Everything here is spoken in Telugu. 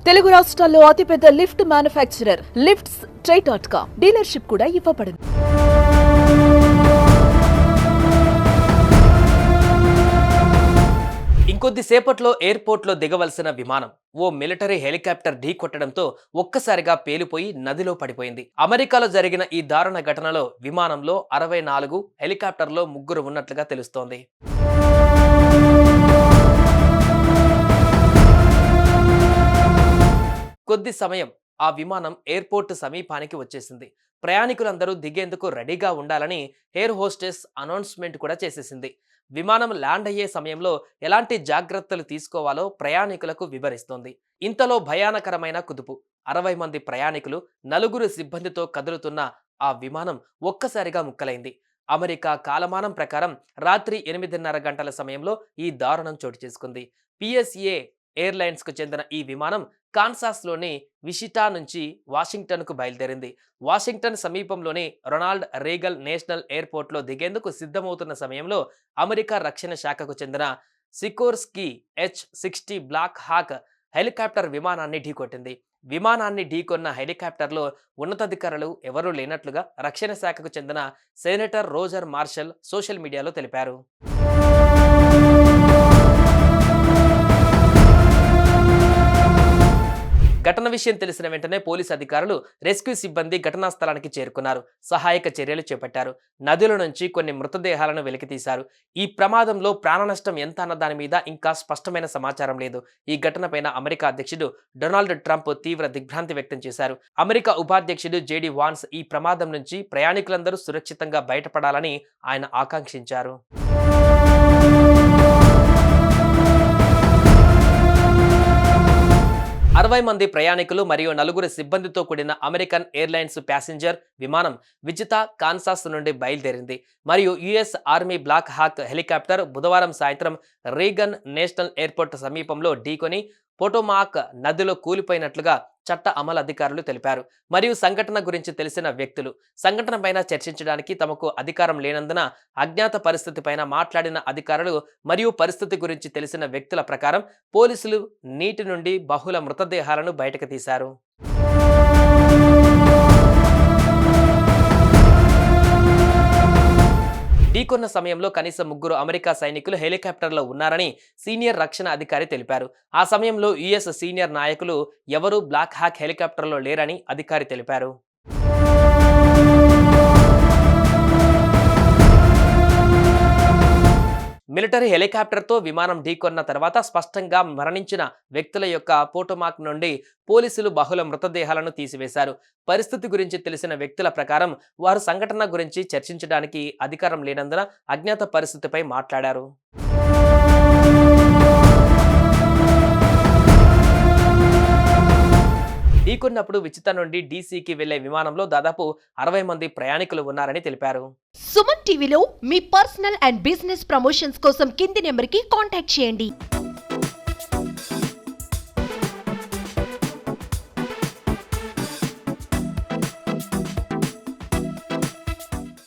తెలుగు రాష్ట్రాల్లో అతిపెద్ద లిఫ్ట్ మ్యానుఫ్యాక్చరర్ లిఫ్ట్స్ ట్రై.com డీలర్షిప్ కూడా ఇవ్వబడును. ఇంకొద్ది సేపట్లో ఎయిర్పోర్ట్లో దిగవలసిన విమానం ఓ మిలిటరీ హెలికాప్టర్ ఢీ కొట్టడంతో ఒక్కసారిగా పేలిపోయి నదిలో పడిపోయింది. అమెరికాలో జరిగిన ఈ దారుణ ఘటనలో విమానంలో 64, హెలికాప్టర్లో 3 ఉన్నట్లుగా తెలుస్తోంది. కొద్ది సమయం ఆ విమానం ఎయిర్పోర్ట్ సమీపానికి వచ్చేసింది. ప్రయాణికులందరూ దిగేందుకు రెడీగా ఉండాలని ఎయిర్ హోస్టెస్ అనౌన్స్మెంట్ కూడా చేసేసింది. విమానం ల్యాండ్ అయ్యే సమయంలో ఎలాంటి జాగ్రత్తలు తీసుకోవాలో ప్రయాణికులకు వివరిస్తోంది. ఇంతలో భయానకరమైన కుదుపు. 60 మంది ప్రయాణికులు, 4 సిబ్బందితో కదులుతున్న ఆ విమానం ఒక్కసారిగా ముక్కలైంది. అమెరికా కాలమానం ప్రకారం రాత్రి 8:30 గంటల సమయంలో ఈ దారుణం చోటు చేసుకుంది. పిఎస్ఏ ఎయిర్లైన్స్కు చెందిన ఈ విమానం కాన్సాస్లోని విషిటా నుంచి వాషింగ్టన్కు బయలుదేరింది. వాషింగ్టన్ సమీపంలోని రొనాల్డ్ రీగల్ నేషనల్ ఎయిర్పోర్ట్లో దిగేందుకు సిద్ధమవుతున్న సమయంలో అమెరికా రక్షణ శాఖకు చెందిన Sikorsky H-60 black Hawk helicopter విమానాన్ని ఢీకొట్టింది. విమానాన్ని ఢీకొన్న హెలికాప్టర్లో ఉన్నతాధికారులు ఎవరూ లేనట్లుగా రక్షణ శాఖకు చెందిన సెనేటర్ రోజర్ మార్షల్ సోషల్ మీడియాలో తెలిపారు. ఘటన విషయం తెలిసిన వెంటనే పోలీసు అధికారులు, రెస్క్యూ సిబ్బంది ఘటనా స్థలానికి చేరుకున్నారు. సహాయక చర్యలు చేపట్టారు. నదుల నుంచి కొన్ని మృతదేహాలను వెలికితీశారు. ఈ ప్రమాదంలో ప్రాణ నష్టం ఎంత అన్న దాని మీద ఇంకా స్పష్టమైన సమాచారం లేదు. ఈ ఘటనపైన అమెరికా అధ్యక్షుడు డొనాల్డ్ ట్రంప్ తీవ్ర దిగ్భ్రాంతి వ్యక్తం చేశారు. అమెరికా ఉపాధ్యక్షుడు జేడీ వాన్స్ ఈ ప్రమాదం నుంచి ప్రయాణికులందరూ సురక్షితంగా బయటపడాలని ఆయన ఆకాంక్షించారు. 60 మంది ప్రయాణికులు మరియు 4 సిబ్బందితో కూడిన అమెరికన్ ఎయిర్లైన్స్ ప్యాసింజర్ విమానం విజితా, కాన్సాస్ నుండి బయలుదేరింది. మరియు US army Black Hawk helicopter బుధవారం సాయంత్రం రీగన్ నేషనల్ ఎయిర్పోర్ట్ సమీపంలో ఢీకొని పొటోమాక్ నదిలో కూలిపోయినట్లుగా చట్ట అమలు అధికారులు తెలిపారు. మరియు సంఘటన గురించి తెలిసిన వ్యక్తులు సంఘటనపైన చర్చించడానికి తమకు అధికారం లేనందున అజ్ఞాత పరిస్థితిపైన మాట్లాడిన అధికారులు మరియు పరిస్థితి గురించి తెలిసిన వ్యక్తుల ప్రకారం పోలీసులు నీటి నుండి బహుళ మృతదేహాలను బయటకు తీశారు. ఢీకొన్న సమయంలో కనీసం 3 అమెరికా సైనికులు హెలికాప్టర్లో ఉన్నారని సీనియర్ రక్షణ అధికారి తెలిపారు. ఆ సమయంలో యుఎస్ సీనియర్ నాయకులు ఎవరూ బ్లాక్ హాక్ హెలికాప్టర్లో లేరని అధికారి తెలిపారు. మిలిటరీ హెలికాప్టర్తో విమానం ఢీకొన్న తర్వాత స్పష్టంగా మరణించిన వ్యక్తుల యొక్క పోటోమాక్ నుండి పోలీసులు బహుళ మృతదేహాలను తీసివేశారు. పరిస్థితి గురించి తెలిసిన వ్యక్తుల ప్రకారం వారు సంఘటన గురించి చర్చించడానికి అధికారం లేనందున అజ్ఞాత పరిస్థితిపై మాట్లాడారు. ఢీకొన్నప్పుడు విచిత నుండి డీసీకి వెళ్లే విమానంలో దాదాపు 60 మంది ప్రయాణికులు ఉన్నారని తెలిపారు. సుమన్ టీవీలో మీ పర్సనల్ అండ్ బిజినెస్ ప్రమోషన్స్ కోసం కింది నెంబర్కి కాంటాక్ట్ చేయండి.